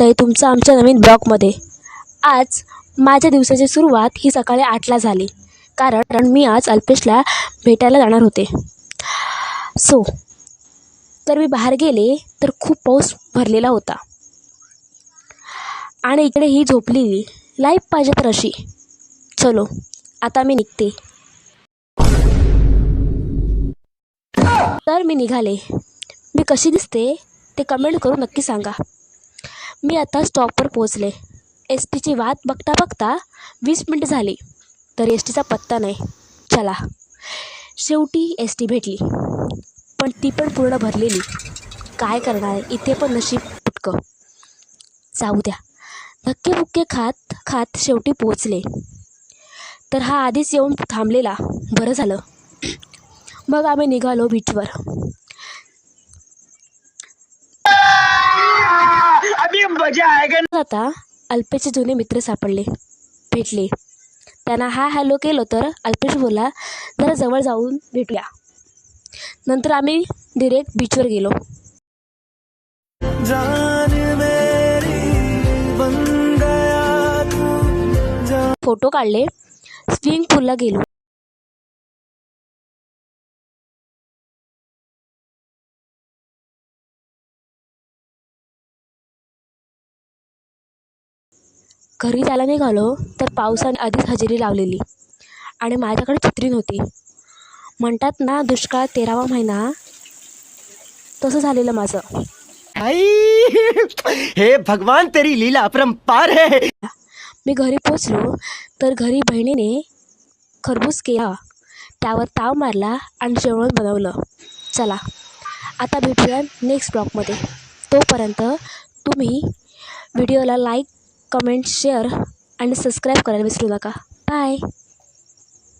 आहे तुमचं आमच्या नवीन ब्लॉगमध्ये। आज माझ्या दिवसाची सुरुवात ही सकाळी 8ला झाली, कारण मी आज अल्पेशला भेटायला जाणार होते। तर मी बाहेर गेले तर खूप पाऊस भरलेला होता आणि इकडे ही झोपलेली लाईफ पाहिजे तर अशी। चलो आता मी निघते। तर मी निघाले। मी कशी दिसते ते कमेंट करून नक्की सांगा। मी आता स्टॉपवर पोहोचले। एस टीची वाट बघता बघता 20 मिनिट झाली, तर एस टीचा पत्ता नाही। चला, शेवटी एस टी भेटली, पण ती पण पूर्ण भरलेली। काय करणार, इथे पण नशीब फुटकं। जाऊ द्या, धक्के बुक्के खात खात शेवटी पोहोचले। तर हा आधीच येऊन थांबलेला, बरं झालं। मग आम्ही निघालो बीचवर। आता अल्पेशचे जुने मित्र सापडले, भेटले। त्यांना हॅलो केलं तर अल्पेश बोलला, जरा जवळ जाऊन भेटूया। नंतर आम्ही डिरेक्ट बीचवर गेलो। फोटो काढले, स्विमिंग पूलला गेलो। घरी जायला निघालो तर पावसाने आधीच हजेरी लावलेली आणि माझ्याकडे छत्री नव्हती। म्हणतात ना, दुष्काळ 13वा महिना, तसं झालेलं माझं। हे भगवान, तेरी लीला अपरंपार है। मी घरी पोचलो तर घरी बहिणीने खरबूज केला, त्यावर ताव मारला आणि जेवण बनवलं। चला आता भेटूया नेक्स्ट ब्लॉगमध्ये। तोपर्यंत तुम्ही व्हिडिओला लाईक, कमेंट, शेअर आणि सबस्क्राईब करायला विसरू नका। बाय।